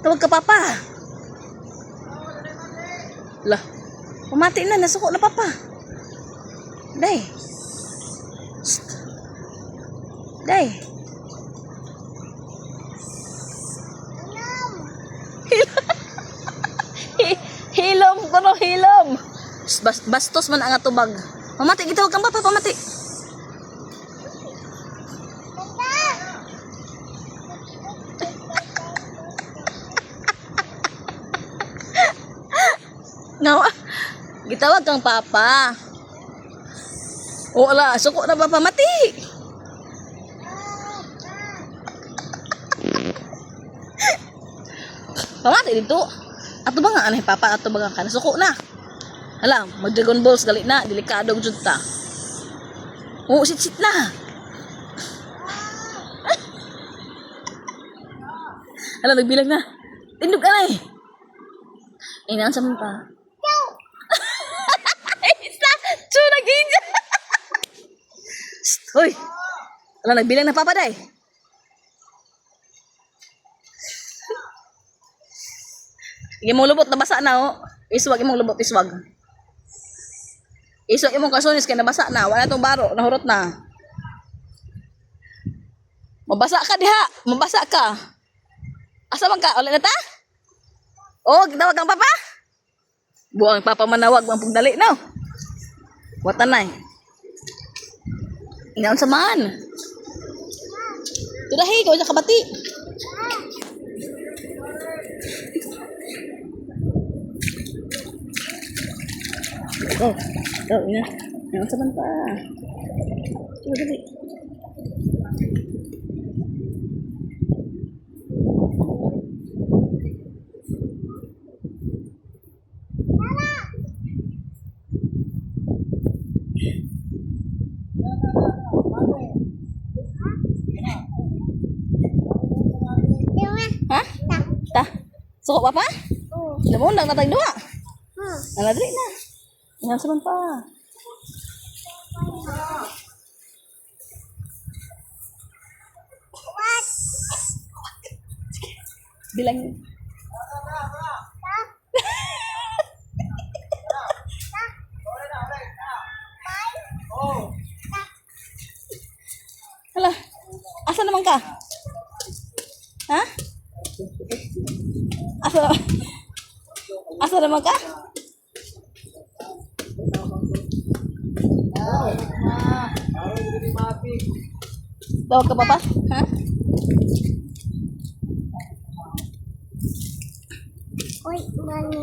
Tawag ka papa. Lah, pamati na, nasuko na papa. Day. Shh. Day. Hilom kono hilom. Bastos man ang atubag. Pamati kita wag kang papa pamati. Ngawa. Gitawag kang papa. O ala, suko na ba pamati? Pamati dito. Ato ba nga anay papa ato ba nga kana suko na. Hala, mag Dragon Balls gali na, delikado jud ta. Oo, sit na. Hala, nagbilang na. Tindog ka na eh. Inaan sa pa. Isa, chuna ginja. Hoy. Hala, nagbilang na papa day. Igi mong lubot, nabasa na oh. Iswag imong lubot, iswag. Iswag imong kasunis kay nabasa na. Wala tong baro, nahurot na. Mabasa ka diha, mabasa ka. Asa man ka? Ulit na ta? Oh, gitawag kang papa? Buang papa manawag, ang pagdali no. Watanay. Inaon sa man. Tudahi, kau sa kabati. Oh, ina. Inaon sa man pa. Tudahi. Ha? Ta. Suko pa pa? Oo. Lamon lang natag duha. Naladri na. Ingan sa man pa. What? Bilang. Hala. Asa naman ka? Ha? Asa naman ka? Tawag ka pa pa? Ha? Uy, mami.